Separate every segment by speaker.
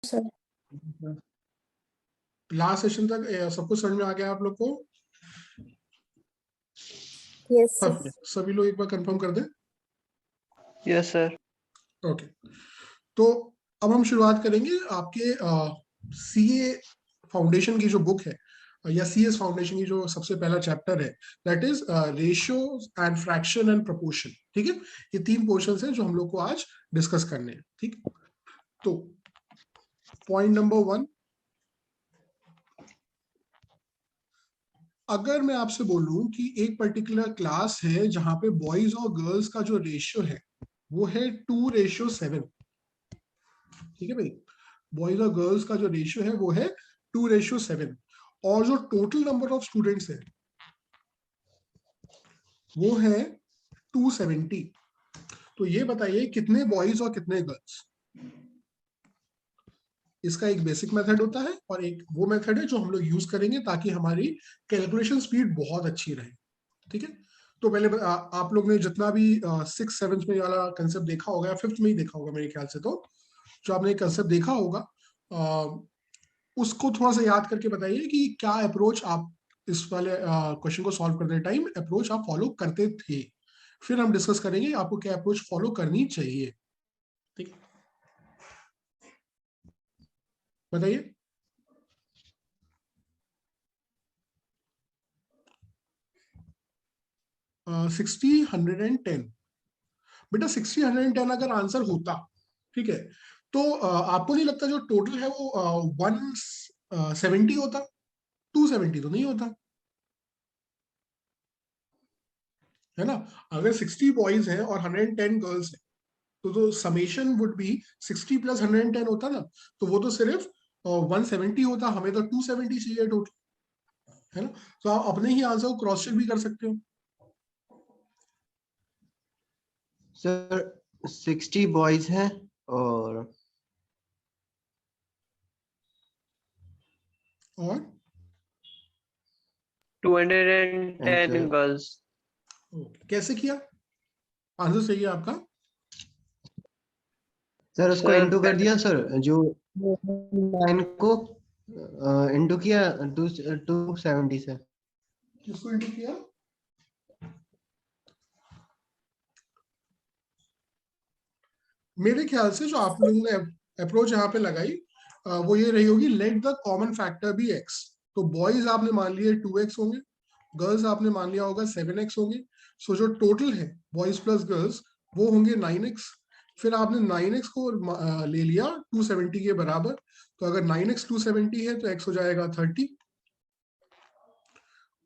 Speaker 1: Sir.
Speaker 2: Last session तक सब कुछ समझ में आ गया आप लोग को?
Speaker 1: Yes sir.
Speaker 2: सभी लोग एक बार कंफर्म कर दें।
Speaker 3: Yes sir.
Speaker 2: ओके, तो अब हम शुरुआत करेंगे आपके सीए फाउंडेशन की जो बुक है या सीएस फाउंडेशन की जो सबसे पहला चैप्टर है, that is ratios and fraction and proportion. ठीक है, ये 3 पोर्शंस हैं जो हम लोग को आज डिस्कस करने हैं। ठीक, तो पॉइंट नंबर 1, अगर मैं आपसे बोलूं कि एक पर्टिकुलर क्लास है जहां पे बॉयज और गर्ल्स का जो रेशियो है वो है 2:7। ठीक है भाई, बॉयज और गर्ल्स का जो रेशियो है वो है 2:7, और जो टोटल नंबर ऑफ स्टूडेंट्स है वो है 270। तो ये बताइए कितने बॉयज और कितने गर्ल्स। इसका एक बेसिक मेथड होता है और एक वो मेथड है जो हम लोग यूज करेंगे ताकि हमारी कैलकुलेशन स्पीड बहुत अच्छी रहे। ठीक है, तो पहले आप लोग ने जितना भी 6th 7th में वाला कंसेप्ट देखा होगा या 5th में ही देखा होगा मेरे ख्याल से, तो जो आपने कंसेप्ट देखा होगा उसको थोड़ा सा याद करके बताइए कि क्या अप्रोच आप इस वाले क्वेश्चन को सॉल्व करने टाइम अप्रोच आप फॉलो करते थे। फिर हम डिस्कस करेंगे आपको क्या अप्रोच फॉलो करनी चाहिए। ठीक है, बताइए। uh, 60, 110। बेटा 60, 110 अगर आंसर होता, ठीक है, तो आपको नहीं लगता जो टोटल है वो 170 होता? 270 तो नहीं होता है ना। अगर 60 बॉयज हैं और 110 गर्ल्स हैं तो समेशन वुड बी 60 + 110 होता ना, तो वो तो सिर्फ 170 होता। हमें तो 270 चाहिए टोटल, है ना। तो आप अपने ही आंसर को क्रॉस चेक भी कर सकते हो।
Speaker 3: सर 60 बॉयज हैं और
Speaker 4: 210 गर्ल्स।
Speaker 2: कैसे किया? आंसर सही है आपका
Speaker 3: सर उसको इंटू कर दिया सर, जो 9 को इंटू किया 270 से।
Speaker 2: किसको इंटू किया? मेरे ख्याल से जो आप लोगों ने अप्रोच यहाँ पे लगाई वो ये रही होगी, let the common factor be x। तो बॉयज आपने मान लिए 2x होंगे, गर्ल्स आपने मान लिया होगा 7x होंगे। सो जो टोटल है बॉयज प्लस गर्ल्स वो होंगे 9x। फिर आपने 9x को ले लिया 270 के बराबर। तो अगर 9x 270 है तो x हो जाएगा 30,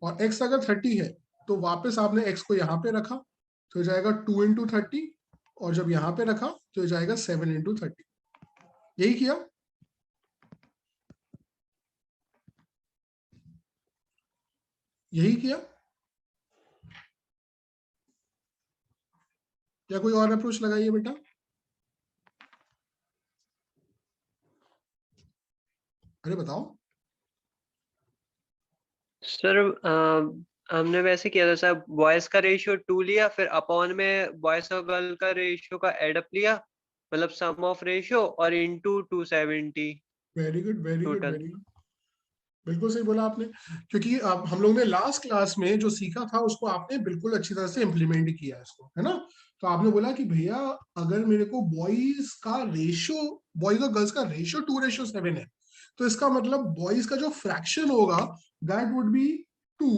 Speaker 2: और x अगर 30 है तो वापस आपने x को यहाँ पे रखा तो हो जाएगा 2 × 30, और जब यहाँ पे रखा तो हो जाएगा 7 × 30। यही किया? यही किया या कोई और अप्रोच लगाइए बेटा। अरे बताओ।
Speaker 4: सर हमने वैसे किया था सर, बॉयज का रेशियो 2 लिया, फिर अपॉन में बॉयज और गर्ल का रेशियो का एडअप लिया, मतलब सम ऑफ रेशियो, और into 270
Speaker 2: very good, very good,
Speaker 4: total.
Speaker 2: Very good, बिल्कुल सही बोला आपने। क्योंकि अब हम लोग ने लास्ट क्लास में जो सीखा था उसको आपने बिल्कुल अच्छी तरह से इम्प्लीमेंट किया इसको, है ना। तो आपने बोला कि भैया अगर मेरे को बॉयज का रेशियो, बॉयज और गर्ल्स का रेशियो 2:7 है, तो इसका मतलब बॉयज का जो फ्रैक्शन होगा that would B 2,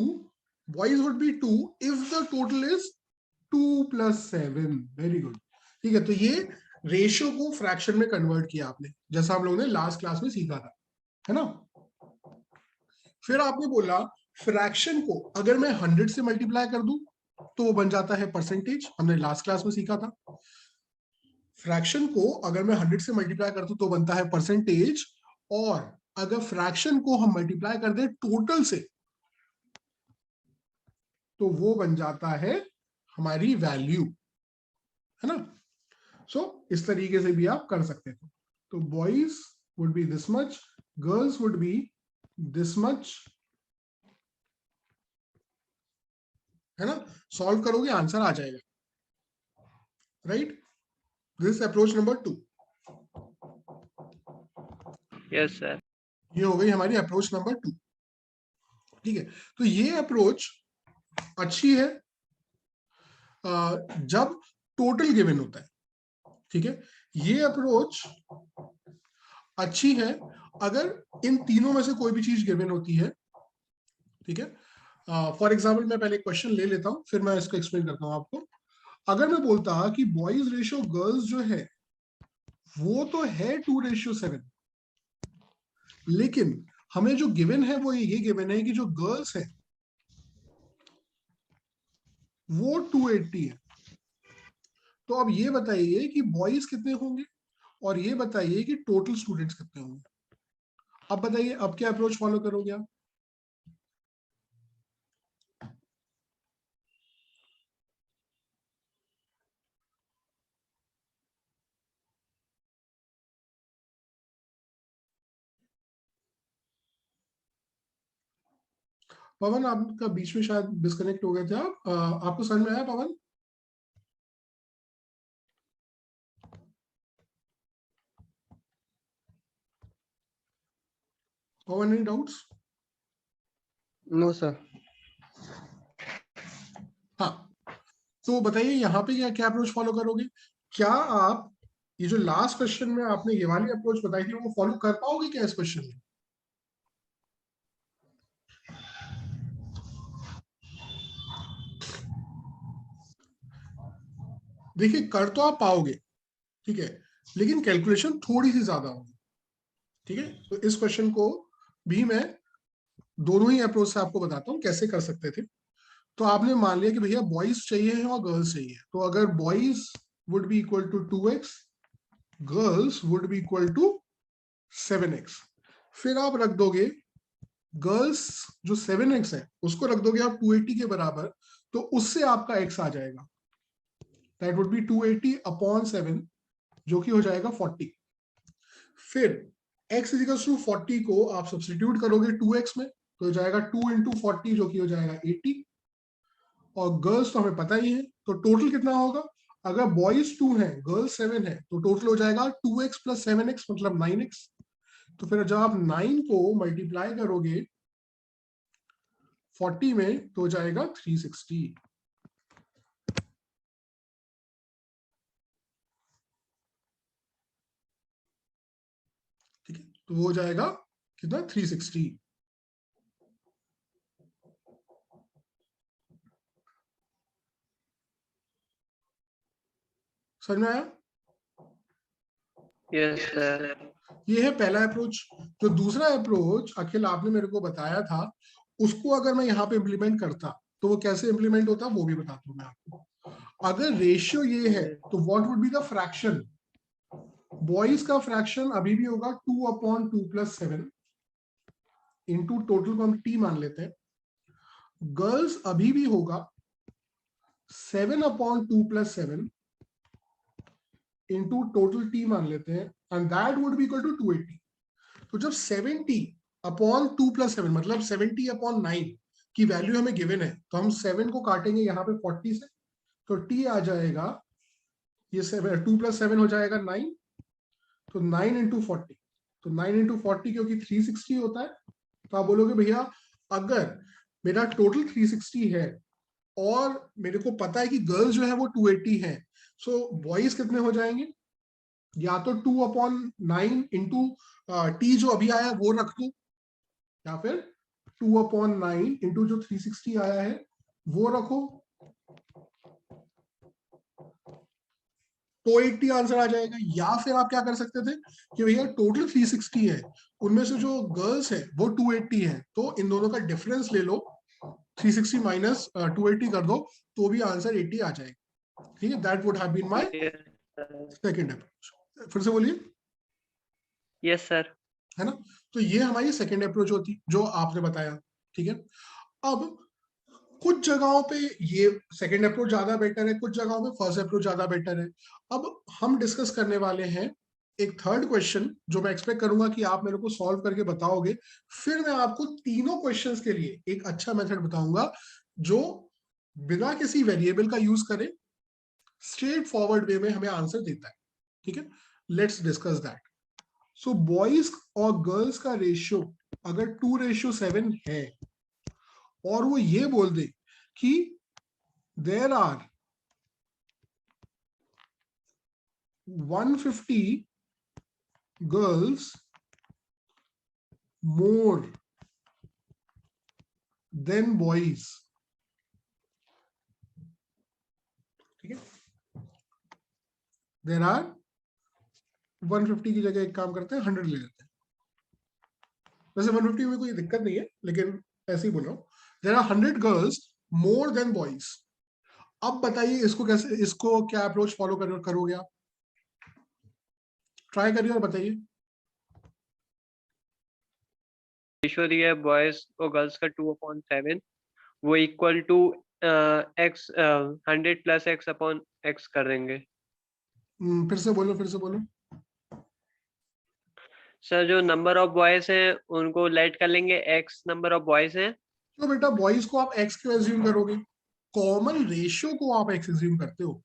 Speaker 2: boys would B 2 if the total is 2 + 7। Very good. ठीक है, तो ये रेशियो को फ्रैक्शन में कन्वर्ट किया आपने, जैसा हम लोगों ने लास्ट क्लास में सीखा था, है ना। फिर आपने बोला फ्रैक्शन को अगर मैं 100 से मल्टीप्लाई कर दूं तो वो बन जाता है परसेंटेज। हमने लास्ट क्लास में सीखा था फ्रैक्शन को अगर मैं 100 से मल्टीप्लाई कर दूं तो बनता है परसेंटेज, और अगर फ्रैक्शन को हम मल्टीप्लाई कर दें टोटल से तो वो बन जाता है हमारी वैल्यू, है ना। सो इस तरीके से भी आप कर सकते थे। तो boys would B this much, girls would B this much, है ना। सॉल्व करोगे आंसर आ जाएगा, right. This approach number 2।
Speaker 4: Yes sir.
Speaker 2: ये हो गई हमारी अप्रोच नंबर 2। ठीक है, तो ये अप्रोच अच्छी है जब टोटल गिवन होता है। ठीक है, ये अप्रोच अच्छी है अगर इन तीनों में से कोई भी चीज गिवन होती है। ठीक है, फॉर एग्जाम्पल मैं पहले क्वेश्चन ले लेता हूं, फिर मैं इसको एक्सप्लेन करता हूं आपको। अगर मैं बोलता कि बॉयज रेशियो गर्ल्स जो है वो तो है 2:7, लेकिन हमें जो गिवन है वो ये गिवन है कि जो गर्ल्स है वो 280 है। तो अब ये बताइए कि बॉयज कितने होंगे और ये बताइए कि टोटल स्टूडेंट्स कितने होंगे। अब बताइए अब क्या अप्रोच फॉलो करोगे आप? पवन आपका बीच में शायद डिस्कनेक्ट हो गए थे आप, आपको समझ में आया Pavan? Pavan any doubts?
Speaker 3: No sir.
Speaker 2: हाँ, तो बताइए यहाँ पे क्या क्या अप्रोच फॉलो करोगे? क्या आप ये जो लास्ट क्वेश्चन में आपने ये वाली अप्रोच बताई थी वो फॉलो कर पाओगे क्या इस क्वेश्चन में? देखिए कर तो आप पाओगे, ठीक है, लेकिन कैलकुलेशन थोड़ी सी ज्यादा होगी। ठीक है, तो इस क्वेश्चन को भी मैं दोनों ही अप्रोच से आपको बताता हूँ कैसे कर सकते थे। तो आपने मान लिया कि भैया बॉयज चाहिए और गर्ल्स चाहिए, तो अगर boys would be equal to 2x, girls would be equal to 7x। फिर आप रख दोगे गर्ल्स जो 7x है उसको रख दोगे आप 280 के बराबर, तो उससे आपका x आ जाएगा, दैट वुड बी 280 अपॉन 7, जो कि हो जाएगा 40। फिर x इजिकल्स टू 40 को आप सब्सटीट्यूट करोगे 2x में, तो हो जाएगा 2 इंटू 40 जो कि हो जाएगा 80, और गर्ल्स तो हमें पता ही है, तो टोटल कितना होगा? अगर बॉयज 2 हैं गर्ल्स 7 है तो टोटल हो जाएगा 2x प्लस 7x मतलब 9x। तो फिर जब आप 9 को मल्टीप्लाई करोगे 40 में तो हो जाएगा 360। ठीक है, तो वो हो जाएगा कितना? 360। समझ में आया?
Speaker 4: Yes sir.
Speaker 2: ये है पहला अप्रोच। जो दूसरा अप्रोच अखिल आपने मेरे को बताया था, उसको अगर मैं यहाँ पे इम्प्लीमेंट करता तो वो कैसे इम्प्लीमेंट होता वो भी बताता हूँ मैं आपको। अगर रेशियो ये है तो what would be the fraction? Boys का फ्रैक्शन अभी भी होगा 2/2 प्लस 7 इंटू टोटल को हम t मान लेते हैं। गर्ल्स अभी भी होगा 7/2 प्लस 7 इंटू टोटल t मान लेते हैं, and that would be equal to 280। तो जब 70/2 प्लस 7 मतलब 70/9 की वैल्यू हमें गिवन है, तो हम 7 को काटेंगे यहाँ पे 40 से, तो t आ जाएगा, ये 2 प्लस 7 हो जाएगा 9, तो 9 इंटू 40, तो 9 इंटू 40 क्योंकि 360 होता है, तो आप बोलोगे भैया अगर मेरा टोटल 360 है और मेरे को पता है कि गर्ल्स जो है वो 280 है, सो बॉयज कितने हो जाएंगे? या तो 2/9 इंटू टी जो अभी आया वो रख दो, या फिर 2/9 इंटू जो 360 आया है वो रखो, तो 80 आंसर आ जाएगा। या फिर आप क्या कर सकते थे कि भैया टोटल 360 है, उनमें से जो गर्ल्स है वो 280 है, तो इन दोनों का डिफरेंस ले लो, 360 माइनस 280 कर दो, तो भी आंसर 80 आ जाएगा। ठीक है, that would have been my second approach. फिर से बोलिए।
Speaker 4: Yes sir.
Speaker 2: है ना, तो ये हमारी सेकंड अप्रोच होती जो आपने बताया। ठीक है, अब कुछ जगहों पे ये सेकंड अप्रोच ज्यादा बेटर है, कुछ जगहों पे फर्स्ट अप्रोच ज्यादा बेटर है। अब हम डिस्कस करने वाले हैं एक थर्ड क्वेश्चन जो मैं एक्सपेक्ट करूंगा कि आप मेरे को सॉल्व करके बताओगे। फिर मैं आपको तीनों क्वेश्चंस के लिए एक अच्छा मेथड बताऊंगा जो बिना किसी वेरिएबल का यूज करे स्ट्रेट फॉरवर्ड वे में हमें आंसर देता है। ठीक है, let's discuss that. So boys और गर्ल्स का रेशियो अगर 2:7 है और वो ये बोल दे कि there are 150 girls more than boys, ठीक है, देयर आर 150 की जगह एक काम करते हैं 100 ले लेते हैं। वैसे 150 में कोई दिक्कत नहीं है, लेकिन ऐसे ही बोल रहा हूं। There are 100 girls more than boys. अब बताइए इसको कैसे, इसको क्या अप्रोच फॉलो करोगे आप? ट्राई करिए और बताइए।
Speaker 4: रेशियो दिया है बॉयज और गर्ल्स का 2/7, वो equal to x 100 plus x upon x कर देंगे।
Speaker 2: फिर से बोलो, फिर से बोलो।
Speaker 4: सर जो नंबर ऑफ बॉयज हैं उनको लेट कर लेंगे, x नंबर ऑफ बॉयज हैं।
Speaker 2: तो बेटा बॉयज को आप एक्स क्यों एज्यूम करोगे? कॉमन रेशियो को आप एक्स एज्यूम करते हो।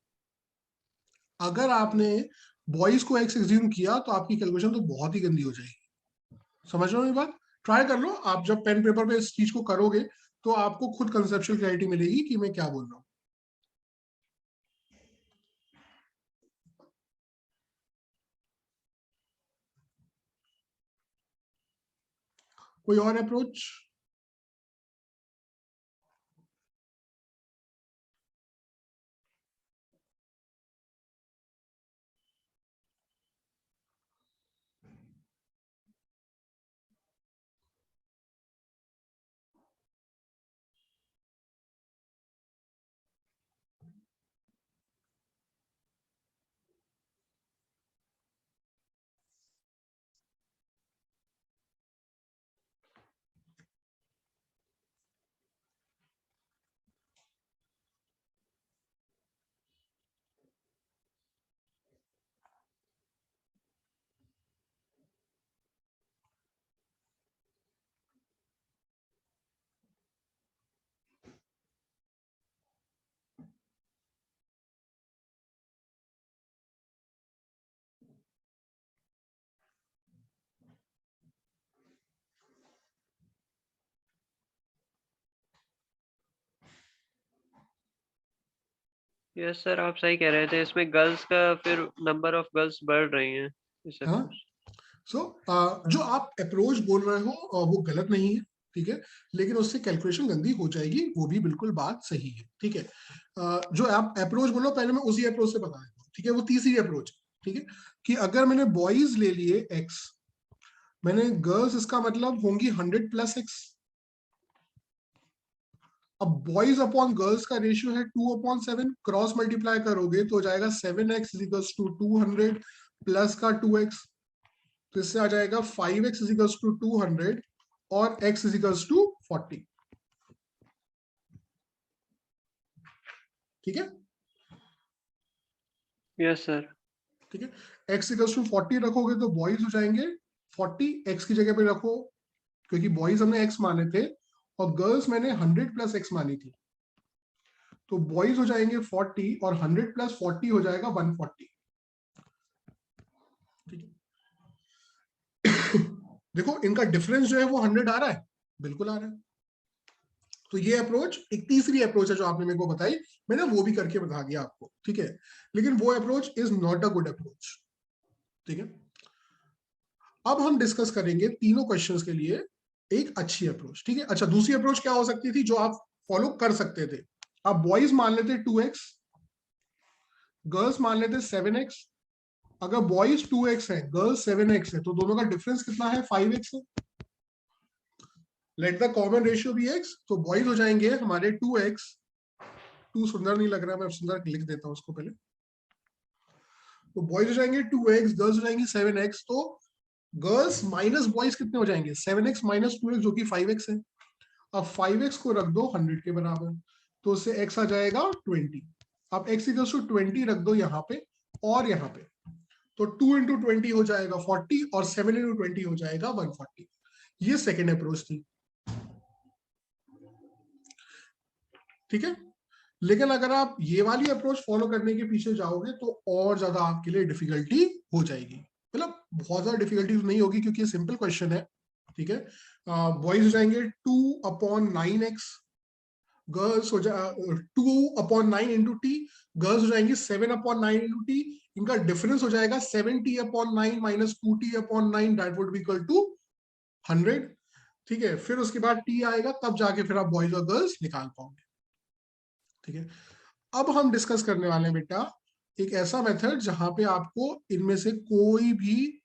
Speaker 2: अगर आपने बॉयज को एक्स एज्यूम किया तो आपकी कैलकुलेशन तो बहुत ही गंदी हो जाएगी। समझ रहे हो ये बात? ट्राई कर लो, आप जब पेन पेपर पे इस चीज को करोगे तो आपको खुद कंसेप्चुअल क्लैरिटी मिलेगी कि मैं क्या बोल रहा हूँ। कोई और अप्रोच?
Speaker 4: यस सर, आप सही कह रहे थे, इसमें गर्ल्स का फिर नंबर ऑफ गर्ल्स बढ़ रही हैं इस
Speaker 2: हाँ,
Speaker 4: अप्रोच।
Speaker 2: सो जो आप अप्रोच बोल रहे हो वो गलत नहीं है, ठीक है, लेकिन उससे कैलकुलेशन गंदी हो जाएगी, वो भी बिल्कुल बात सही है, ठीक है। जो आप अप्रोच बोलो पहले मैं उसी अप्रोच से बता देता हूँ, ठीक है, वो तीसरी अप्रोच, ठीक है, कि अगर मैंने बॉयज ले लिए एक्स, मैंने गर्ल्स, इसका मतलब होंगी 100 प्लस एक्स। अब बॉयज अपॉन गर्ल्स का रेशियो है 2/7, क्रॉस मल्टीप्लाई करोगे तो हो जाएगा 7x इक्वल्स टू 200 प्लस का 2x, तो इससे आ जाएगा 5x इक्वल्स टू 200 और x इक्वल्स टू 40, ठीक है।
Speaker 4: Yes sir.
Speaker 2: ठीक है, x इक्वल्स टू 40 रखोगे तो बॉयज हो जाएंगे 40, x की जगह पे रखो, क्योंकि बॉयज हमने x माने थे और गर्ल्स मैंने 100 प्लस x मानी थी, तो बॉयज हो जाएंगे 40 और 100 प्लस 40 हो जाएगा 140, ठीक है। देखो इनका डिफरेंस जो है वो 100 आ रहा है, बिल्कुल आ रहा है। तो ये अप्रोच एक तीसरी अप्रोच है जो आपने मेरे को बताई, मैंने वो भी करके बता दिया आपको, ठीक है, लेकिन वो approach is not a good approach, ठीक है। अब हम डिस्कस करेंगे तीनों क्वेश्चंस के लिए एक अच्छी अप्रोच, ठीक है। अच्छा, दूसरी अप्रोच क्या हो सकती थी जो आप फॉलो कर सकते थे? आप बॉयज मान लेते 2x, गर्ल्स मान लेते 7x। अगर बॉयज 2x है, गर्ल्स 7x है, तो दोनों का डिफरेंस कितना है? 5x है। Let the common ratio be x, तो बॉयज हो जाएंगे हमारे 2x, 2 सुंदर नहीं लग रहा, मैं सुंदर लिख देता हूं उसको पहले, तो बॉयज हो जाएंगे 2x, गर्ल्स हो जाएंगी 7x, तो गर्ल्स माइनस बॉयज कितने हो जाएंगे? 7x माइनस 2x जो कि 5x है। अब 5x को रख दो 100 के बराबर, तो उससे x आ जाएगा 20। अब x इक्वल्स टू 20 रख दो यहाँ पे और यहाँ पे, तो 2 इंटू 20 हो जाएगा 40 और 7 इंटू 20 हो जाएगा 140। ये सेकेंड अप्रोच थी, ठीक है। लेकिन अगर आप ये वाली अप्रोच फॉलो करने के पीछे जाओगे तो और ज्यादा आपके लिए डिफिकल्टी हो जाएगी, मतलब बहुत ज्यादा डिफिकल्टी नहीं होगी क्योंकि ये सिंपल क्वेश्चन है, ठीक है। बॉयज हो जाएंगे 2/9x, गर्ल्स हो जाए 2/9 इंटू टी, गर्ल्स हो जाएंगी 7/9 इंटू टी, इनका डिफरेंस हो जाएगा 7t/9 minus 2t/9, that would be equal to 100, ठीक है। फिर उसके बाद टी आएगा, तब जाके फिर आप बॉयज और गर्ल्स निकाल पाओगे, ठीक है। अब हम डिस्कस करने वाले हैं बेटा एक ऐसा मेथड जहां पे आपको इनमें से कोई भी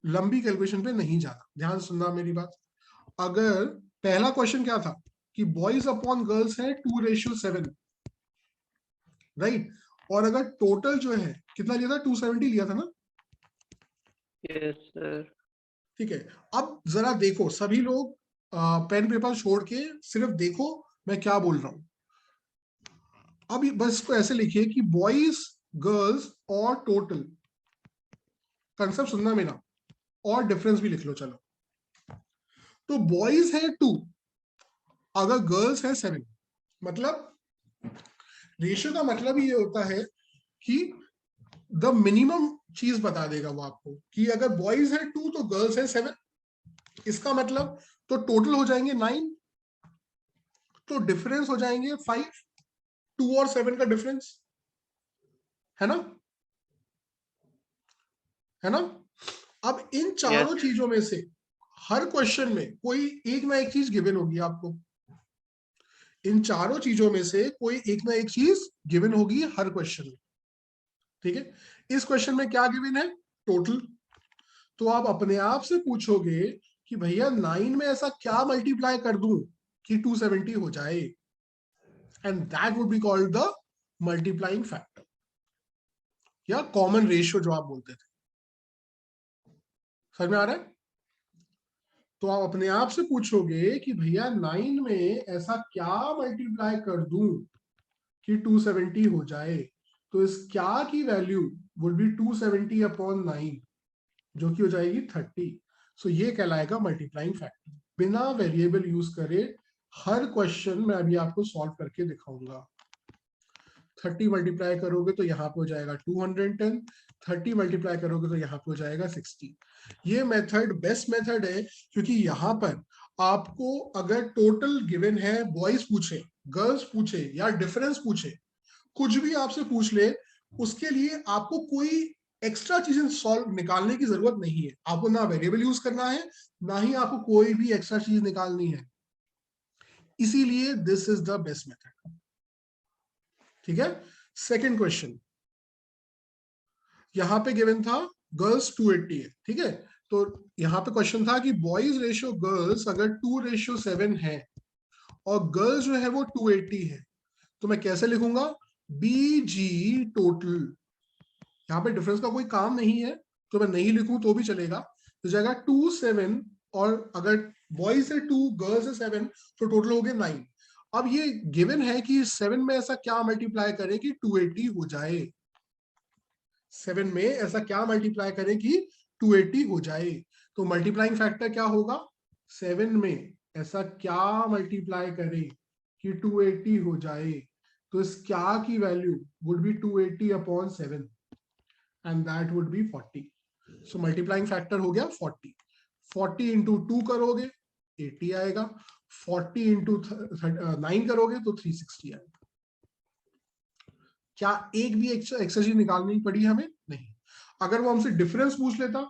Speaker 2: लंबी कैलकुलेशन पे नहीं जाना। ध्यान सुनना मेरी बात। अगर पहला क्वेश्चन क्या था कि बॉयज अपॉन गर्ल्स है 2:7, राइट, और अगर टोटल जो है कितना लिया था, 270 लिया था ना,
Speaker 4: यस सर।
Speaker 2: ठीक है। अब जरा देखो सभी लोग पेन पेपर छोड़ के सिर्फ देखो मैं क्या बोल रहा हूं। अब बस इसको ऐसे लिखिए कि बॉयज गर्ल्स और टोटल, कंसेप्ट सुनना मेरा, और डिफरेंस भी लिख लो चलो। तो बॉयज है 2, अगर गर्ल्स है 7, मतलब रेशियो का मतलब ये होता है कि द मिनिमम चीज बता देगा वो आपको कि अगर बॉयज है 2 तो गर्ल्स है 7, इसका मतलब तो टोटल हो जाएंगे 9, तो डिफरेंस हो जाएंगे 5, 2 और 7 का डिफरेंस, है ना, है ना। अब इन चारों
Speaker 4: यस।
Speaker 2: चीजों में से हर क्वेश्चन में कोई एक ना एक चीज गिवन होगी आपको, इन चारों चीजों में से कोई एक ना एक चीज गिवन होगी हर क्वेश्चन में, ठीक है। इस क्वेश्चन में क्या गिवन है, टोटल। तो आप अपने आप से पूछोगे कि भैया 9 में ऐसा क्या मल्टीप्लाई कर दूं कि 270 हो जाए, and that would be called the multiplying factor या कॉमन रेशियो जो आप बोलते थे। समझ में आ रहा है। तो आप अपने आप से पूछोगे कि भैया 9 में ऐसा क्या मल्टीप्लाई कर दूं कि 270 हो जाए, तो इस क्या की वैल्यू वुड बी 270/9, जो कि हो जाएगी 30। सो ये कहलाएगा मल्टीप्लाइंग फैक्टर। बिना वेरिएबल यूज करे हर क्वेश्चन मैं अभी आपको सॉल्व करके दिखाऊंगा। 30 मल्टीप्लाई करोगे तो यहाँ पे हो जाएगा 210, 30 मल्टीप्लाई करोगे तो यहाँ पे हो जाएगा 60। ये मेथड बेस्ट मेथड है क्योंकि यहाँ पर आपको अगर टोटल गिवन है, बॉयज पूछे, गर्ल्स पूछे या डिफरेंस पूछे, कुछ भी आपसे पूछ ले, उसके लिए आपको कोई एक्स्ट्रा चीजें सॉल्व निकालने की जरूरत नहीं है। आपको ना वेरिएबल यूज करना है, ना ही आपको कोई भी एक्स्ट्रा चीज निकालनी है, इसीलिए this is the best method, ठीक है। सेकेंड क्वेश्चन यहां पे गिवन था गर्ल्स 280 है, ठीक है। तो यहां पे क्वेश्चन था कि बॉयज रेशियो गर्ल्स अगर 2:7 है और गर्ल्स जो है वो 280 है, तो मैं कैसे लिखूंगा, BG टोटल। यहाँ पे डिफरेंस का कोई काम नहीं है, तो मैं नहीं लिखूं तो भी चलेगा, तो जाएगा 2/7, और अगर बॉयज है 2 गर्ल्स है 7 तो टोटल हो गए 9। अब ये गिवन है कि 7 में ऐसा क्या मल्टीप्लाई करें कि 280 हो जाए, 7 में ऐसा क्या मल्टीप्लाई करें कि 280 हो जाए। तो मल्टीप्लाइंग फैक्टर क्या होगा, 7 में ऐसा क्या मल्टीप्लाई करें कि 280 हो जाए, तो इस क्या की value would be 280/7 and that would B 40। So multiplying factor हो गया 40। 40 इंटू 2 करोगे 80 आएगा, 40 इंटू 9 करोगे तो 360 आएगा। क्या एक भी एक्स्ट्रा चीज निकालनी पड़ी हमें, नहीं। अगर वो हमसे डिफरेंस पूछ लेता,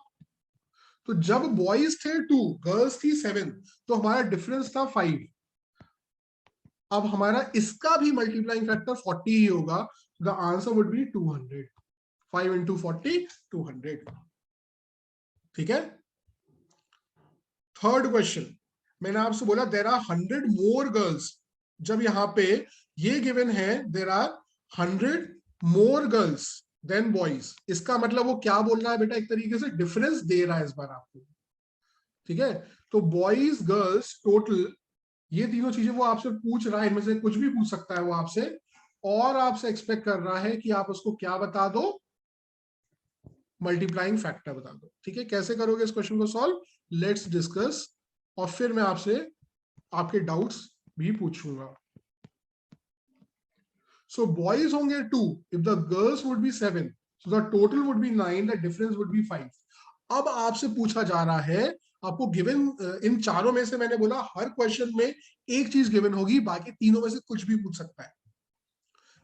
Speaker 2: तो जब बॉयज थे 2 गर्ल्स थी 7 तो हमारा डिफरेंस था 5, अब हमारा इसका भी मल्टीप्लाइंग फैक्टर 40 ही होगा, the answer would be 200। 5 into 40 200, ठीक है। थर्ड क्वेश्चन मैंने आपसे बोला देयर आर 100 मोर गर्ल्स, जब यहां पे ये गिवन है there are 100 more girls than boys, इसका मतलब वो क्या बोल रहा है बेटा, एक तरीके से डिफरेंस दे रहा है इस बार आपको, ठीक है। तो बॉयज गर्ल्स टोटल, ये तीनों चीजें वो आपसे पूछ रहा है, इनमें से कुछ भी पूछ सकता है वो आपसे, और आपसे एक्सपेक्ट कर रहा है कि आप उसको क्या बता दो, मल्टीप्लाइंग फैक्टर बता दो, ठीक है। कैसे करोगे इस क्वेश्चन को सॉल्व, लेट्स डिस्कस, और फिर मैं आपसे आपके डाउट्स भी पूछूंगा। सो बॉयज होंगे 2 if the girls would B 7, so the total would be 9, the difference would be 5। अब आपसे पूछा जा रहा है, आपको गिवन इन चारों में से मैंने बोला हर क्वेश्चन में एक चीज गिवन होगी, बाकी तीनों में से कुछ भी पूछ सकता है।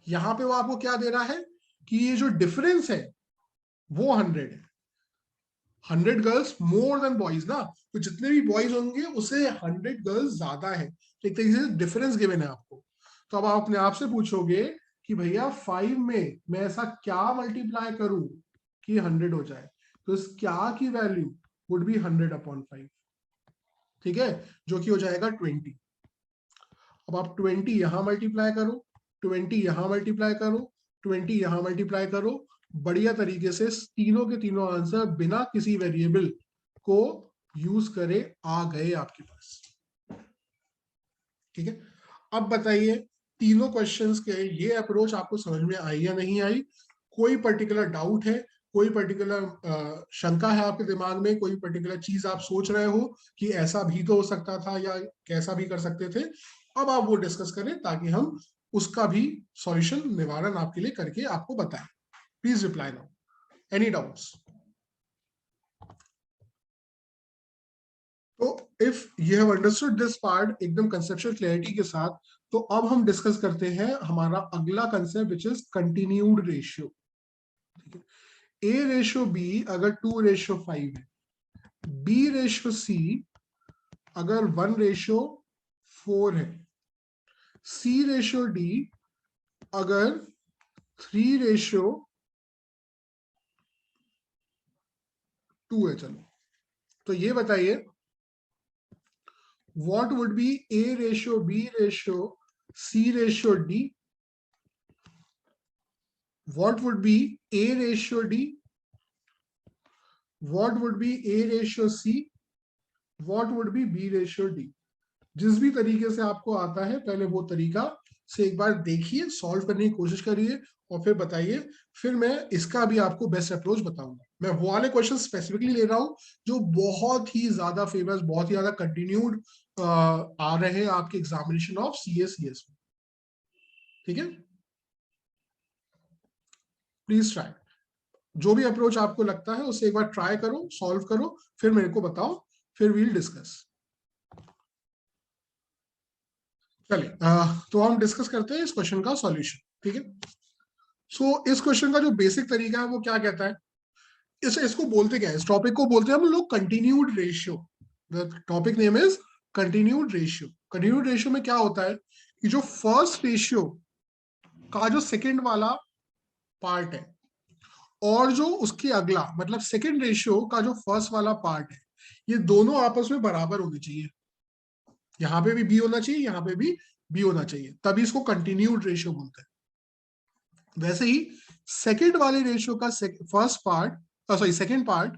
Speaker 2: यहां पे वो आपको क्या दे रहा है कि ये जो डिफरेंस है वो 100 है। 100 गर्ल्स मोर देन बॉयज ना, तो जितने भी बॉयज होंगे उसे 100 गर्ल्स ज्यादा है, एक तरीके से डिफरेंस गिवन है आपको। तो अब आप अपने आप से पूछोगे कि भैया 5 में मैं ऐसा क्या मल्टीप्लाई करूं कि 100 हो जाए, तो इस क्या की वैल्यू वुड बी 100/5, ठीक है, जो कि हो जाएगा 20। अब आप 20 यहां मल्टीप्लाई करो, 20 यहां मल्टीप्लाई करो, 20 यहां मल्टीप्लाई करो, बढ़िया तरीके से तीनों के तीनों आंसर बिना किसी वेरिएबल को यूज करे आ गए आपके पास, ठीक है। अब बताइए तीनों क्वेश्चंस के ये अप्रोच आपको समझ में आई या नहीं आई, कोई पर्टिकुलर डाउट है, कोई पर्टिकुलर शंका है आपके दिमाग में, कोई पर्टिकुलर चीज आप सोच रहे हो कि ऐसा भी तो हो सकता था या कैसा भी कर सकते थे, अब आप वो डिस्कस करें ताकि हम उसका भी सॉल्यूशन निवारण आपके लिए करके आपको बताएं। Please reply now, any doubts? तो if you have understood this part एकदम कंसेप्चुअल क्लैरिटी के साथ, तो अब हम डिस्कस करते हैं हमारा अगला concept which is continued ratio. A/B अगर 2/5 है, B/C अगर 1/4 है, C/D अगर 3/2 है। चलो तो ये बताइए what would be A/B/C/D, what would be A/D, what would be A/C, what would be B/D। जिस भी तरीके से आपको आता है पहले वो तरीका से एक बार देखिए, सॉल्व करने की कोशिश करिए और फिर बताइए, फिर मैं इसका भी आपको बेस्ट अप्रोच बताऊंगा। मैं वो वाले क्वेश्चन स्पेसिफिकली ले रहा हूं जो बहुत ही ज्यादा फेमस, बहुत ही ज्यादा कंटिन्यूड आ रहे हैं आपके एग्जामिनेशन ऑफ CS में, ठीक है। प्लीज ट्राई, जो भी अप्रोच आपको लगता है उसे एक बार ट्राई करो, सॉल्व करो, फिर मेरे को बताओ, फिर वील डिस्कस। चलिए तो हम डिस्कस करते हैं इस क्वेश्चन का सॉल्यूशन, ठीक है। सो इस क्वेश्चन का जो बेसिक तरीका है वो क्या कहता है, इसको बोलते क्या है, इस टॉपिक को बोलते हैं हम लोग continued ratio. The topic name is continued ratio. Continued ratio में क्या होता है कि जो फर्स्ट रेशियो का जो सेकंड वाला पार्ट है और जो उसके अगला मतलब सेकंड रेशियो का जो फर्स्ट वाला पार्ट है, ये दोनों आपस में बराबर होने चाहिए। यहां पे भी बी होना चाहिए, यहां पे भी बी होना चाहिए, तभी इसको कंटिन्यूड रेशियो बोलते हैं। वैसे ही सेकंड वाले रेशियो का first part, sorry second part,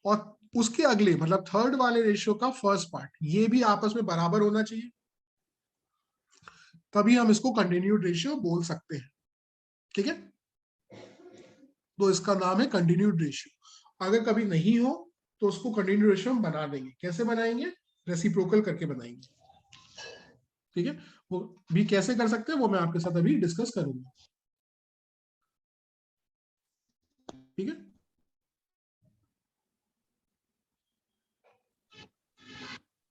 Speaker 2: और उसके अगले मतलब थर्ड वाले रेशियो का फर्स्ट पार्ट, ये भी आपस में बराबर होना चाहिए, तभी हम इसको कंटिन्यूड रेशियो बोल सकते हैं, ठीक है। तो इसका नाम है कंटिन्यूड रेशियो। अगर कभी नहीं हो तो उसको कंटिन्यूड रेशियो हम बना देंगे। कैसे बनाएंगे? रेसिप्रोकल करके बनाएंगे, ठीक है। वो भी कैसे कर सकते हैं वो मैं आपके साथ अभी डिस्कस करूंगा, ठीक है।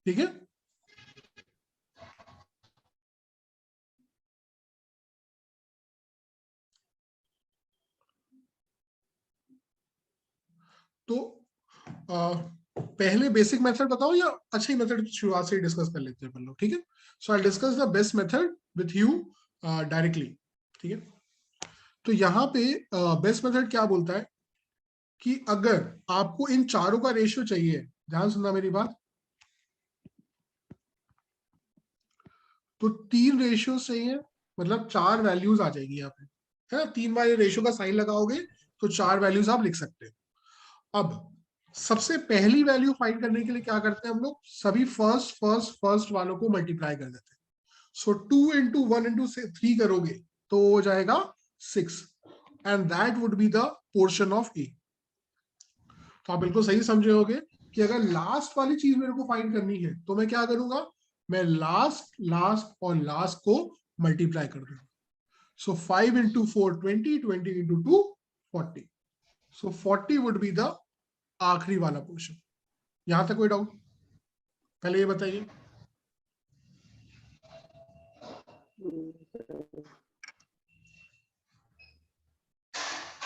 Speaker 2: ठीक है, तो पहले बेसिक मेथड बताओ या अच्छी मेथड शुरुआत से डिस्कस कर लेते हैं अपन लोग, ठीक है। So I discuss the best method with you directly, ठीक है। तो यहाँ पे बेस्ट मेथड क्या बोलता है कि अगर आपको इन चारों का रेशियो चाहिए, ध्यान सुनना मेरी बात, तो 3 रेशियो चाहिए, मतलब 4 वैल्यूज आ जाएगी यहाँ पे, है ना। 3 वाले रेशियो का साइन लगाओगे तो 4 वैल्यूज आप लिख सकते हैं। अब सबसे पहली वैल्यू फाइंड करने के लिए क्या करते हैं हम लोग, सभी फर्स्ट वालों को मल्टीप्लाई कर देते हैं। सो 2 into 1 into 3 करोगे तो हो जाएगा 6, and that would be the portion of A. तो आप बिल्कुल सही समझे होगे कि अगर लास्ट वाली चीज मेरे को फाइंड करनी है तो मैं क्या करूंगा, मैं लास्ट और लास्ट को मल्टीप्लाई कर दूंगा। सो 5 into 4 20, 20 into 2 40। So 40 would be the आखिरी वाला पोर्शन। यहां तक कोई डाउट? पहले ये बताइए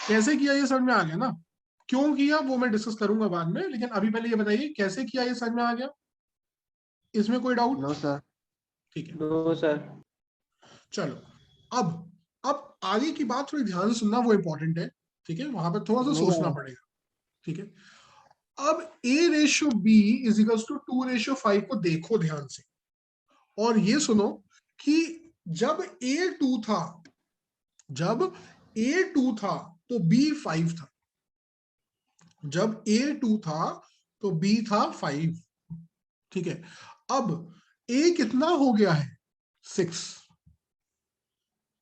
Speaker 2: कैसे किया, ये समझ में आ गया ना? क्यों किया वो मैं डिस्कस करूंगा बाद में, लेकिन अभी पहले ये बताइए कैसे किया, ये समझ में आ गया? इसमें कोई डाउट?
Speaker 3: No sir.
Speaker 2: ठीक है,
Speaker 4: नो सर।
Speaker 2: चलो अब आगे की बात थोड़ी ध्यान से सुनना, वो इंपॉर्टेंट है। ठीक है, वहां पर थोड़ा सा
Speaker 3: नहीं
Speaker 2: सोचना
Speaker 3: आया।
Speaker 2: पड़ेगा। ठीक है, अब A/B इज इक्वल्स टू 2/5 को देखो ध्यान से, और ये सुनो कि जब A2 था, जब A2 था तो B5 था, जब A2 था तो B था 5। ठीक है, अब A कितना हो गया है? 6।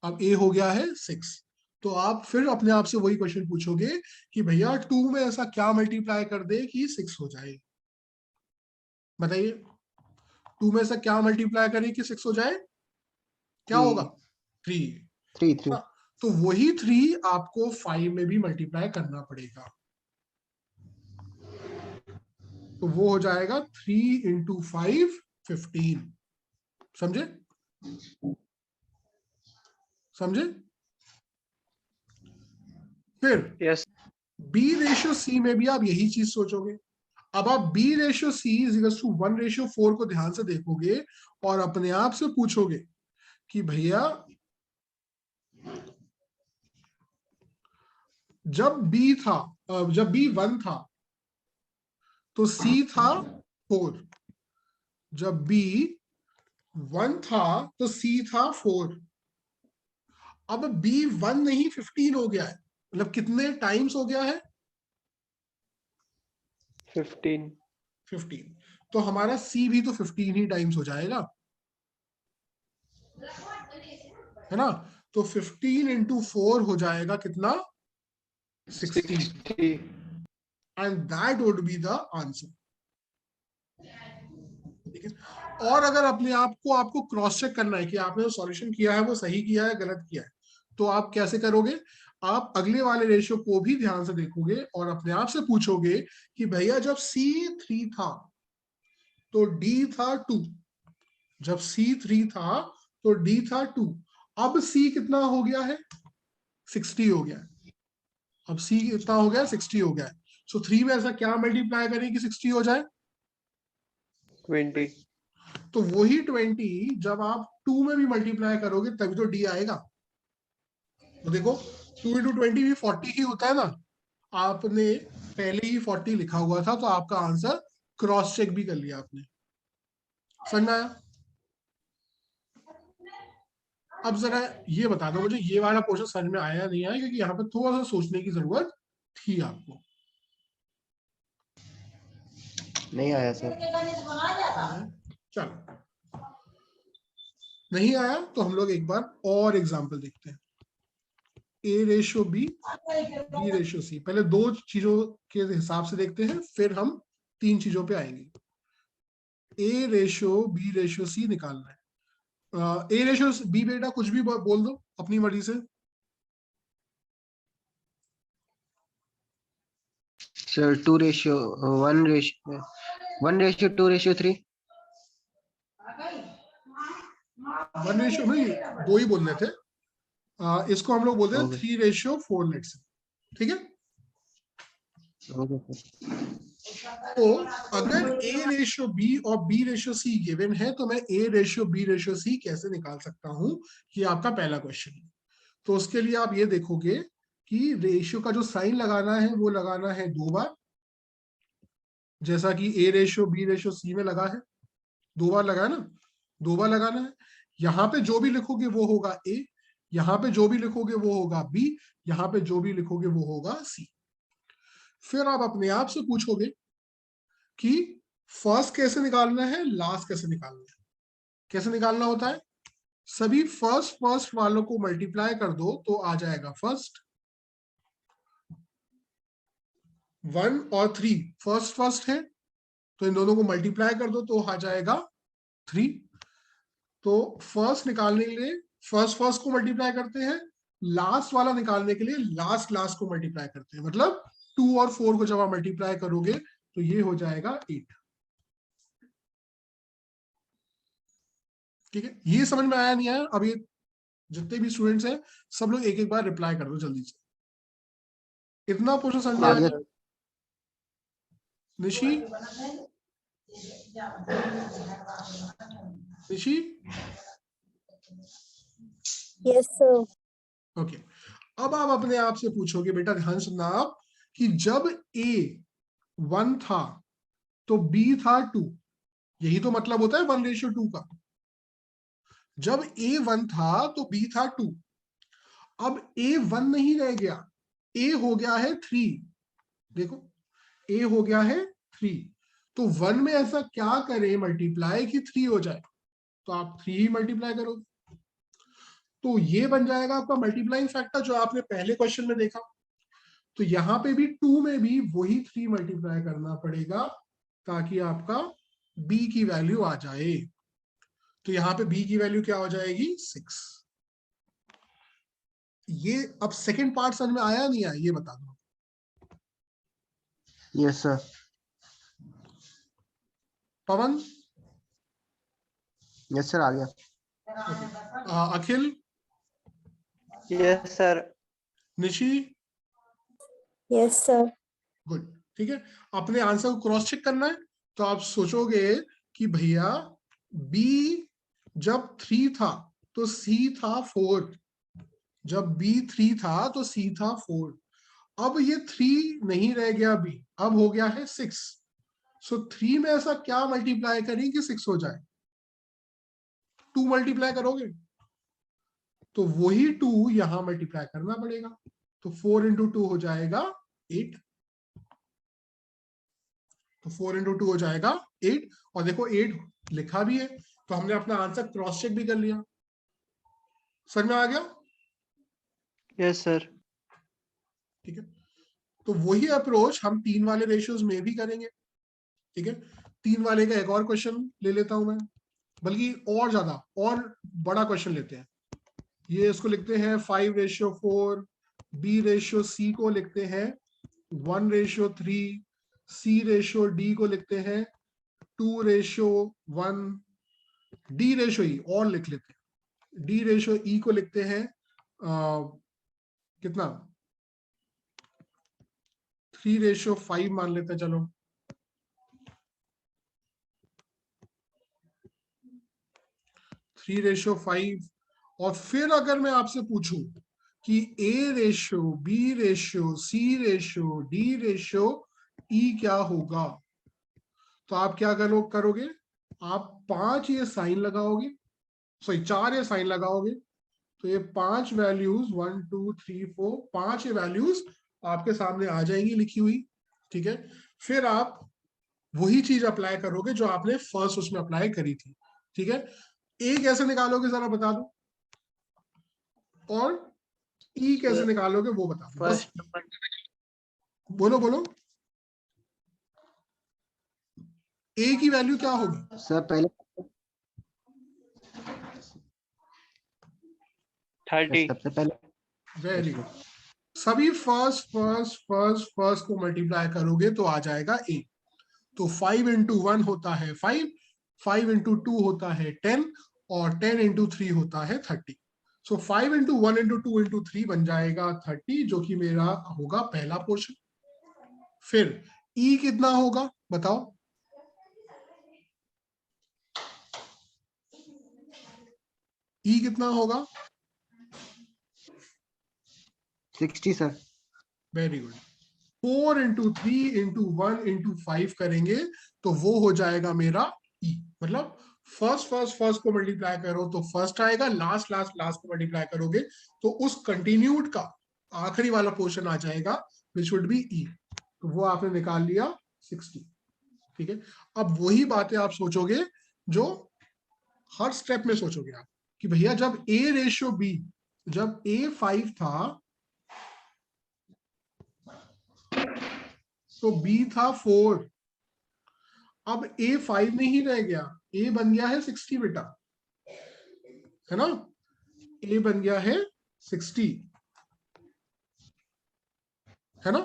Speaker 2: अब A हो गया है 6, तो आप फिर अपने आप से वही क्वेश्चन पूछोगे कि भैया 2 में ऐसा क्या मल्टीप्लाई कर दे कि 6 हो जाए? बताइए, 2 में ऐसा क्या मल्टीप्लाई करे कि 6 हो जाए? क्या होगा? 3।
Speaker 3: 3
Speaker 2: तो वही 3 आपको 5 में भी मल्टीप्लाई करना पड़ेगा, तो वो हो जाएगा 3 इंटू 5 15। समझे? समझे? फिर
Speaker 4: यस।
Speaker 2: B/C में भी आप यही चीज सोचोगे। अब आप B/C इज इक्वल टू 1/4 को ध्यान से देखोगे और अपने आप से पूछोगे कि भैया जब B था, जब B 1 था तो C था 4, जब B 1 था तो C था 4। अब B 1 नहीं 15 हो गया है, मतलब कितने टाइम्स हो गया है?
Speaker 4: 15।
Speaker 2: 15। तो हमारा C भी तो 15 ही टाइम्स हो जाएगा, है ना? तो 15 इंटू 4 हो जाएगा कितना? 60,
Speaker 4: 60।
Speaker 2: And that would be the answer. ठीक है, और अगर अपने आप को आपको क्रॉस चेक करना है कि आपने जो सॉल्यूशन किया है वो सही किया है गलत किया है, तो आप कैसे करोगे? आप अगले वाले रेशियो को भी ध्यान से देखोगे और अपने आप से पूछोगे कि भैया जब C3 था तो D था 2, जब C3 था तो D था 2। अब C कितना हो गया है? 60 हो गया है। अब C कितना हो गया? 60 हो गया है। सो 3 में ऐसा क्या मल्टीप्लाई करें कि 60 हो जाए?
Speaker 4: 20।
Speaker 2: तो वही 20 जब आप 2 में भी मल्टीप्लाई करोगे तभी तो D आएगा। तो देखो 2 इंटू 20 भी 40 ही होता है ना, आपने पहले ही 40 लिखा हुआ था, तो आपका आंसर क्रॉस चेक भी कर लिया आपने। समझ में आया? अब जरा ये बता दो मुझे, ये वाला पोर्शन समझ में आया नहीं आया, क्योंकि यहाँ पे थोड़ा सा सोचने की जरूरत थी आपको।
Speaker 3: नहीं आया सर।
Speaker 2: चलो, नहीं आया तो हम लोग एक बार और एग्जांपल देखते हैं। A/B, B/C, पहले दो चीजों के हिसाब से देखते हैं, फिर हम 3 चीजों पे आएंगे। A/B/C निकालना है। A/B बेटा कुछ भी बोल दो अपनी मर्जी से।
Speaker 3: सर 1:2:3।
Speaker 2: 1 नहीं, 2 ही बोलने थे। इसको हम लोग बोलते हैं
Speaker 3: ओके
Speaker 2: 3/4 लेट्स से। ठीक है,
Speaker 3: ओके सर।
Speaker 2: तो अगर A/B और B/C गिवन है तो मैं A/B/C कैसे निकाल सकता हूं, ये आपका पहला क्वेश्चन है। तो उसके लिए आप ये देखोगे कि रेशियो का जो साइन लगाना है वो लगाना है 2 बार, जैसा कि A/B/C में लगा है, 2 बार लगा है ना, 2 बार लगाना है। यहां पे जो भी लिखोगे वो होगा A, यहां पे जो भी लिखोगे वो होगा B, यहां पे जो भी लिखोगे वो होगा C। फिर आप अपने आप से पूछोगे कि फर्स्ट कैसे निकालना है, लास्ट कैसे निकालना है। कैसे निकालना होता है? सभी फर्स्ट फर्स्ट वालों को मल्टीप्लाई कर दो तो आ जाएगा फर्स्ट। 1 और 3 फर्स्ट फर्स्ट है, तो इन दोनों को मल्टीप्लाई कर दो तो आ जाएगा 3। तो फर्स्ट निकालने के लिए फर्स्ट फर्स्ट को मल्टीप्लाई करते हैं, लास्ट वाला निकालने के लिए लास्ट क्लास को मल्टीप्लाई करते हैं, मतलब 2 और 4 को जब आप मल्टीप्लाई करोगे तो ये हो जाएगा 8। ठीक है, ये समझ में आया नहीं आया? अब ये जितने भी स्टूडेंट्स हैं सब लोग एक एक बार रिप्लाई कर दो जल्दी से। इतना पोर्शन समझ में
Speaker 3: आ
Speaker 2: आया?
Speaker 3: गया।
Speaker 2: Nishi, Nishi,
Speaker 1: yes sir.
Speaker 2: Okay. अब आप अपने आप से पूछोगे, बेटा ध्यान सुनना आप, कि जब A 1 था तो B था 2। यही तो मतलब होता है 1:2 का। जब A 1 था तो B था 2। अब A 1 नहीं रह गया, A हो गया है 3। देखो A हो गया है 3, तो 1 में ऐसा क्या करें मल्टीप्लाई कि 3 हो जाए? तो आप 3 ही मल्टीप्लाई करोगे, तो ये बन जाएगा आपका मल्टीप्लाइंग फैक्टर जो आपने पहले क्वेश्चन में देखा। तो यहां पे भी 2 में भी वही 3 मल्टीप्लाई करना पड़ेगा ताकि आपका b की वैल्यू आ जाए। तो यहां पे b की वैल्यू क्या हो जाएगी? 6। ये अब सेकंड पार्ट समझ में आया नहीं आया ये बता दो।
Speaker 3: Yes sir.
Speaker 2: Pawan?
Speaker 3: Yes sir, आ गया।
Speaker 2: Akhil?
Speaker 4: Yes sir.
Speaker 2: Nishi?
Speaker 1: Yes sir.
Speaker 2: Good. ठीक है, अपने आंसर को क्रॉस चेक करना है। तो आप सोचोगे कि भैया b जब 3 था तो c था 4। जब b 3 था तो c था 4। अब ये 3 नहीं रह गया b, अब हो गया है 6। सो 3 में ऐसा क्या मल्टीप्लाई करें कि 6 हो जाए? 2 मल्टीप्लाई करोगे तो वही 2 यहां मल्टीप्लाई करना पड़ेगा। तो 4 × 2 हो जाएगा 8। तो 4 × 2 हो जाएगा 8। और देखो 8 लिखा भी है, तो हमने अपना आंसर क्रॉस चेक भी कर लिया। समझ में आ गया?
Speaker 4: Yes sir.
Speaker 2: ठीक है, तो वही अप्रोच हम 3 वाले रेशियोज में भी करेंगे। ठीक है, 3 वाले का एक और क्वेश्चन ले लेता हूं मैं, बल्कि और ज्यादा और बड़ा क्वेश्चन लेते हैं। ये इसको लिखते हैं 5:4। B/C को लिखते हैं 1:3। C/D को लिखते हैं 2:1। D/E और लिख लेते हैं, D/E को लिखते हैं कितना 3:5 मान लेते हैं। चलो 3:5। और फिर अगर मैं आपसे पूछूं कि A/B/C/D/E क्या होगा, तो आप क्या करोगे? आप 5 ये साइन लगाओगे, सॉरी 4 ये साइन लगाओगे, तो ये 5 वैल्यूज 1 2 3 4 5 ये वैल्यूज आपके सामने आ जाएंगी लिखी हुई। ठीक है, फिर आप वही चीज अप्लाई करोगे जो आपने फर्स्ट उसमें अप्लाई करी थी। ठीक है, ए कैसे निकालोगे जरा बता दो, और ई कैसे निकालोगे वो बता दो बस।
Speaker 4: First number.
Speaker 2: बोलो बोलो, ए की वैल्यू क्या होगी?
Speaker 3: सर पहले
Speaker 4: 30।
Speaker 3: सबसे पहले
Speaker 2: वेरी गुड। सभी फर्स्ट को मल्टीप्लाई करोगे तो आ जाएगा ए। तो 5 × 1 होता है 5, 5 × 2 होता है 10, और 10 × 3 होता है 30। सो 5 × 1 × 2 × 3 बन जाएगा 30, जो कि मेरा होगा पहला पोर्शन। फिर ई कितना होगा बताओ? ई कितना होगा?
Speaker 3: 60 सर।
Speaker 2: Very good. 4 × 3 × 1 × 5 करेंगे तो वो हो जाएगा मेरा ई। मतलब फर्स्ट को मल्टीप्लाई करो तो फर्स्ट आएगा, लास्ट को मल्टीप्लाई करोगे तो उस कंटिन्यूड का आखिरी वाला पोर्शन आ जाएगा, विच वुड बी ई। तो वो आपने निकाल लिया 60। ठीक है, अब वही बातें आप सोचोगे जो हर स्टेप में सोचोगे आप, कि भैया जब A/B, जब A 5 था तो B था 4। अब A 5 नहीं रह गया, A बन गया है 60 बेटा, है ना? A बन गया है 60। है ना।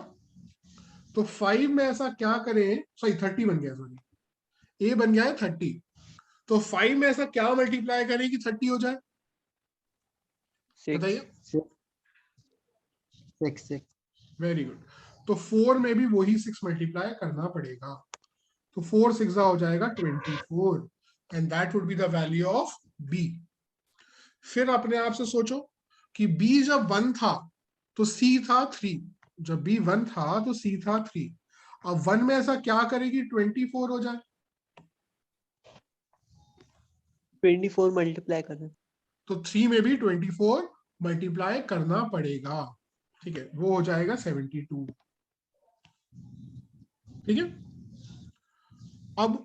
Speaker 2: तो 5 में ऐसा क्या करें, सॉरी 30 बन गया, सॉरी ए बन गया है 30। तो 5 में ऐसा क्या मल्टीप्लाई करें कि 30 हो जाए,
Speaker 4: 6
Speaker 2: बताइए।
Speaker 3: 6
Speaker 2: वेरी गुड। तो 4 में भी वही 6 मल्टीप्लाई करना पड़ेगा। तो 4 6 हो जाएगा 24 and that would be the value of B. फिर अपने आप से सोचो कि बी जब 1 था तो सी था 3, जब बी 1 था तो सी था 3। अब 1 में ऐसा क्या करेगी 24 हो जाए,
Speaker 4: 24 मल्टीप्लाई करना।
Speaker 2: तो 3 में भी 24 मल्टीप्लाई करना पड़ेगा, ठीक है, वो हो जाएगा 72, ठीक है। अब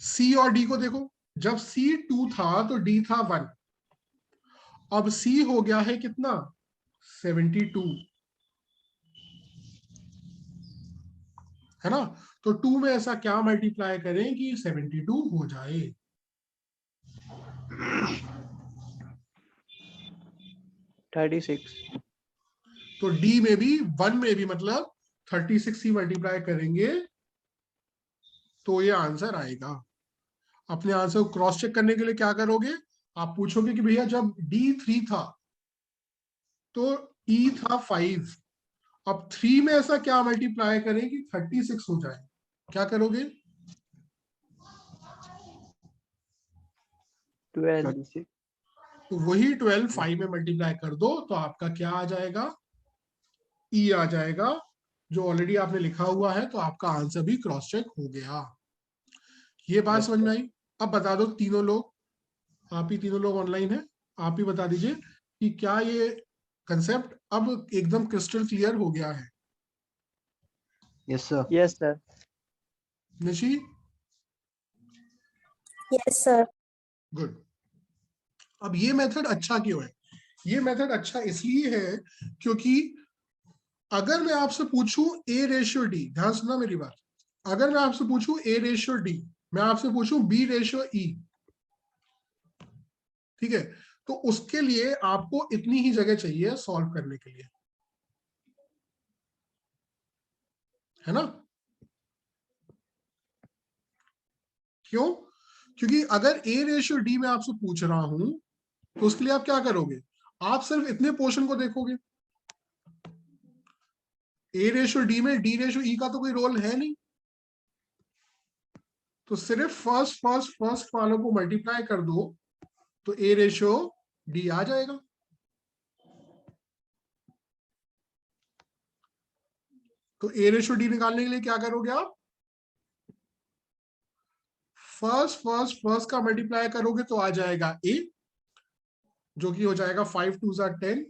Speaker 2: सी और डी को देखो, जब सी 2 था तो डी था 1, अब सी हो गया है कितना 72, है ना। तो 2 में ऐसा क्या मल्टीप्लाई करें कि 72 हो जाए,
Speaker 4: 36।
Speaker 2: तो डी में भी 1 में भी मतलब 36 ही मल्टीप्लाई करेंगे तो ये आंसर आएगा। अपने आंसर को क्रॉस चेक करने के लिए क्या करोगे, आप पूछोगे कि भैया जब डी 3 था तो ई था 5, अब 3 में ऐसा क्या मल्टीप्लाई करें कि 36 हो जाए, क्या करोगे,
Speaker 4: 12।
Speaker 2: तो वही 12 5 में मल्टीप्लाई कर दो तो आपका क्या आ जाएगा, ई आ जाएगा, जो ऑलरेडी आपने लिखा हुआ है, तो आपका आंसर भी क्रॉस चेक हो गया। ये बात समझ में आई। अब बता दो तीनों लोग, आप ही तीनों लोग ऑनलाइन हैं, आप ही बता दीजिए कि क्या ये कंसेप्ट अब एकदम क्रिस्टल क्लियर हो गया है।
Speaker 3: Yes sir.
Speaker 4: Yes sir.
Speaker 2: Nishi,
Speaker 1: Yes, sir.
Speaker 2: Good. अब ये मेथड अच्छा क्यों है, ये मेथड अच्छा इसलिए है क्योंकि अगर मैं आपसे पूछूं ए रेशियो डी, ध्यान सुनना मेरी बात, अगर मैं आपसे पूछूं ए रेशियो डी, मैं आपसे पूछूं बी रेशियो ई, ठीक है, तो उसके लिए आपको इतनी ही जगह चाहिए सॉल्व करने के लिए, है ना। क्यों, क्योंकि अगर ए रेशियो डी में आपसे पूछ रहा हूं तो उसके लिए आप क्या करोगे, आप सिर्फ इतने पोर्शन को देखोगे। ए रेशियो डी में डी रेशियो ई का तो कोई रोल है नहीं, तो सिर्फ फर्स्ट वालों को मल्टीप्लाई कर दो तो ए रेशियो डी आ जाएगा। तो ए रेशियो डी निकालने के लिए क्या करोगे आप, फर्स्ट का मल्टीप्लाई करोगे तो आ जाएगा ए, जो कि हो जाएगा 5 2 10,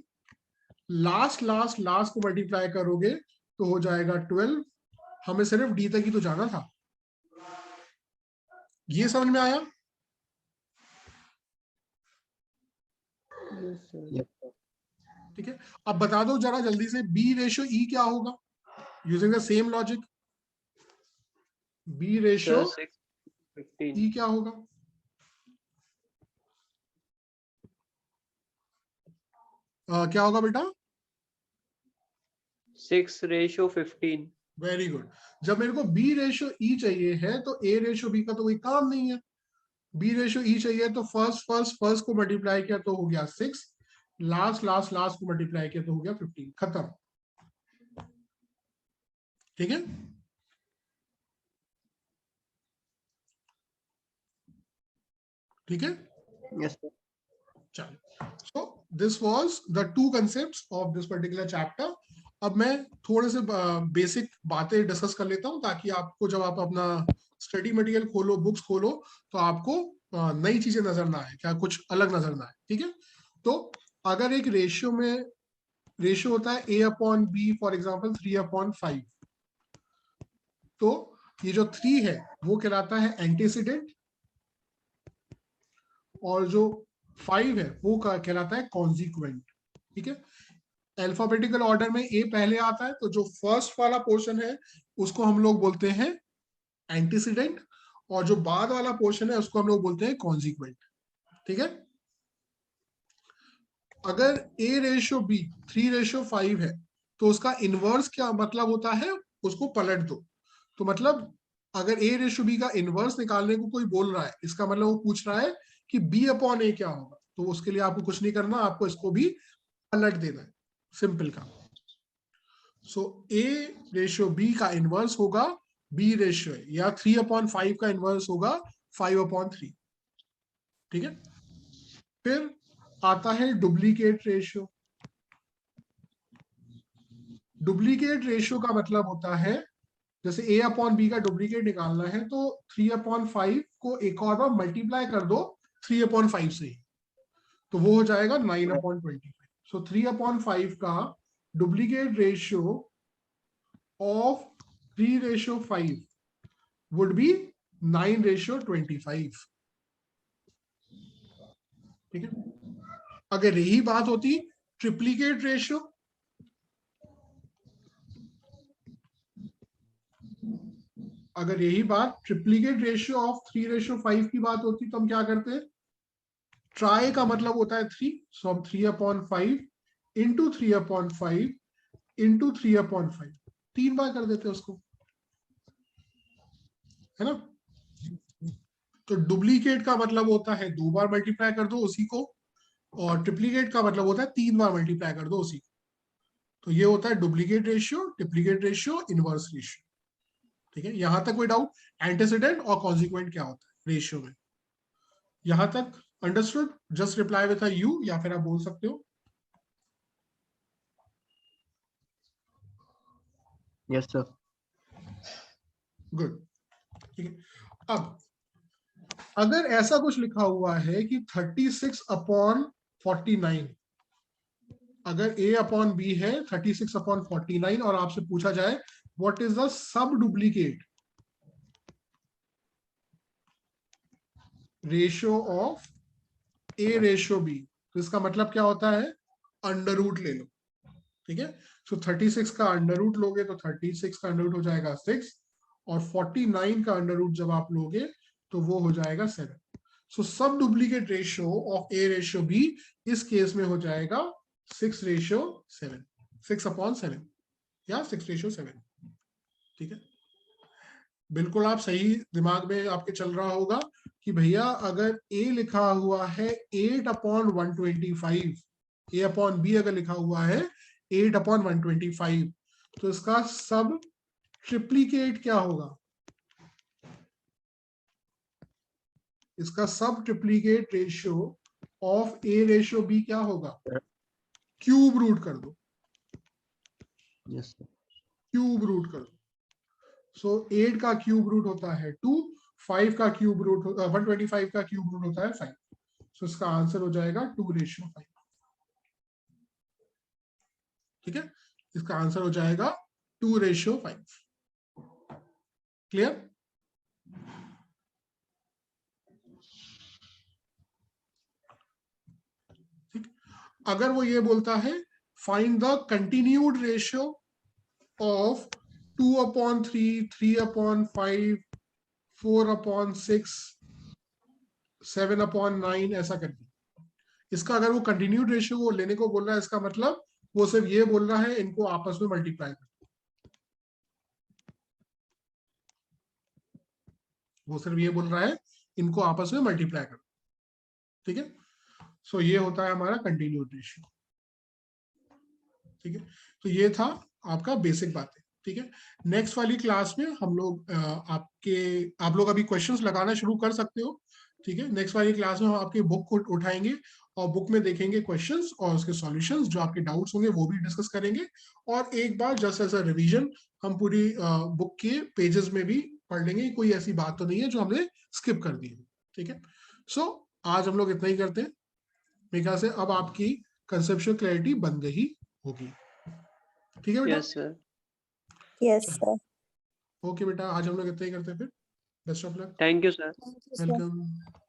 Speaker 2: लास्ट को मल्टीप्लाई करोगे तो हो जाएगा 12। हमें सिर्फ डी तक ही तो जाना था, ये समझ में आया। ठीक है, अब बता दो जरा जल्दी से बी रेशियो ई क्या होगा, using the same logic, B ratio
Speaker 4: 6 15।
Speaker 2: E क्या होगा, क्या होगा बेटा,
Speaker 4: 6:15।
Speaker 2: Very good. जब मेरे को बी रेशियो ई चाहिए है तो ए रेशियो बी का तो कोई काम नहीं है, बी रेशियो ई चाहिए तो फर्स्ट को मल्टीप्लाई किया तो हो गया 6, लास्ट को मल्टीप्लाई किया तो हो गया 15, खत्म, ठीक है। ठीक है,
Speaker 3: यस सर।
Speaker 2: चलो, so this was the 2 concepts of this particular chapter. अब मैं थोड़े से बेसिक बातें डिस्कस कर लेता हूं ताकि आपको जब आप अपना स्टडी मटेरियल खोलो, बुक्स खोलो, तो आपको नई चीजें नजर ना आए, क्या कुछ अलग नजर ना आए, ठीक है। तो अगर एक रेशियो में रेशियो होता है a/b, फॉर एग्जांपल 3/5, तो ये जो 3 है वो कहलाता है एंटीसीडेंट, और जो 5 है वो कहलाता है कॉन्सिक्वेंट, ठीक है। अल्फाबेटिकल ऑर्डर में ए पहले आता है, तो जो फर्स्ट वाला पोर्शन है उसको हम लोग बोलते हैं एंटीसीडेंट, और जो बाद वाला पोर्शन है उसको हम लोग बोलते हैं कॉन्सिक्वेंट, ठीक है। अगर ए रेशियो बी 3/5 है तो उसका इनवर्स क्या मतलब होता है, उसको पलट दो। तो मतलब अगर a रेशो b का इनवर्स निकालने को कोई बोल रहा है, इसका मतलब वो पूछ रहा है कि b अपॉन a क्या होगा। तो उसके लिए आपको कुछ नहीं करना, आपको इसको भी पलट देना है, सिंपल का। सो a रेशो b का इनवर्स होगा b रेशो, या 3/5 का इनवर्स होगा 5/3। ठीक है। फिर आता है डुप्लीकेट रेशियो। डुप्लीकेट रेशियो का मतलब होता है, जैसे a अपॉन b का डुप्लीकेट निकालना है तो 3/5 को एक और बार मल्टीप्लाई कर दो 3/5 से ही, तो वो हो जाएगा 9/25। सो 3/5 का duplicate ratio of 3/5 would be 9/25। ठीक है। अगर यही बात होती ट्रिप्लीकेट रेशियो, अगर यही बात ट्रिप्लीकेट रेशियो ऑफ 3/5 की बात होती तो हम क्या करते हैं, ट्राई का मतलब होता है 3, सो हम 3/5 इंटू 3/5 इंटू 3/5 3 बार कर देते हैं उसको, है ना। तो डुप्लीकेट का मतलब होता है 2 बार मल्टीप्लाई कर दो उसी को, और ट्रिप्लीकेट का मतलब होता है 3 बार मल्टीप्लाई कर दो उसी को। तो ये होता है duplicate ratio, triplicate ratio, inverse ratio. ठीक है। यहां तक कोई डाउट, एंटीसीडेंट और कॉन्सिक्वेंट क्या होता है रेशियो में, यहां तक understood? Just reply with a you, या फिर आप बोल सकते हो
Speaker 3: यस सर।
Speaker 2: गुड। ठीक है। अब अगर ऐसा कुछ लिखा हुआ है कि 36/49, अगर a अपॉन b है 36/49 और आपसे पूछा जाए what is the sub duplicate ratio of a ratio b, तो इसका मतलब क्या होता है, अंडर रूट ले लो। ठीक है। सो 36 का अंडर रूट लोगे तो 36 का अंडर रूट हो जाएगा 6, और 49 का अंडर रूट जब आप लोगे तो वो हो जाएगा 7। सो सब duplicate ratio of a ratio b इस केस में हो जाएगा 6/7, 6/7 या 6/7। ठीक है। बिल्कुल आप सही दिमाग में आपके चल रहा होगा कि भैया अगर a लिखा हुआ है 8/125, a अपॉन b अगर लिखा हुआ है 8/125, तो इसका सब ट्रिप्लीकेट क्या होगा, इसका सब triplicate ratio of a ratio b क्या होगा, क्यूब रूट कर दो,
Speaker 3: यस सर।
Speaker 2: क्यूब रूट कर दो। सो 8 का क्यूब रूट होता है 2, 5 का क्यूब रूट 125 का क्यूब रूट होता है 5। सो इसका आंसर हो जाएगा 2/5। ठीक है। इसका आंसर हो जाएगा 2/5। क्लियर? ठीक। अगर वो ये बोलता है find the continued ratio of 2/3, 3/5, 4/6, 7/9, ऐसा करके, इसका अगर वो कंटिन्यूड रेशियो वो लेने को बोल रहा है, इसका मतलब वो सिर्फ ये बोल रहा है इनको आपस में मल्टीप्लाई कर, वो सिर्फ ये बोल रहा है इनको आपस में मल्टीप्लाई कर। ठीक है। सो ये होता है हमारा कंटिन्यूड रेशियो। ठीक है। तो ये था आपका बेसिक बातें। ठीक है। नेक्स्ट वाली क्लास में हम लोग आप लोग अभी क्वेश्चंस लगाना शुरू कर सकते हो। ठीक है। नेक्स्ट वाली क्लास में हम आपकी बुक को उठाएंगे और बुक में देखेंगे क्वेश्चंस और उसके सॉल्यूशंस, जो आपके डाउट्स होंगे वो भी डिस्कस करेंगे। और एक बार जस्ट एज अ रिवीजन हम पूरी बुक के पेजेस में भी पढ़ लेंगे, कोई ऐसी बात तो नहीं है जो हमने स्किप कर दी है। ठीक है। सो आज हम लोग इतना ही करते हैं। मेरे ख्याल से अब आपकी कंसेप्चुअल क्लैरिटी बन गई होगी। ठीक है बेटा?
Speaker 4: Yes sir.
Speaker 1: Yes, sir.
Speaker 2: Okay बेटा, आज हम लोग इतना ही करते हैं फिर। Best of luck.
Speaker 4: Thank you sir.
Speaker 1: Thank you, sir.
Speaker 2: Welcome.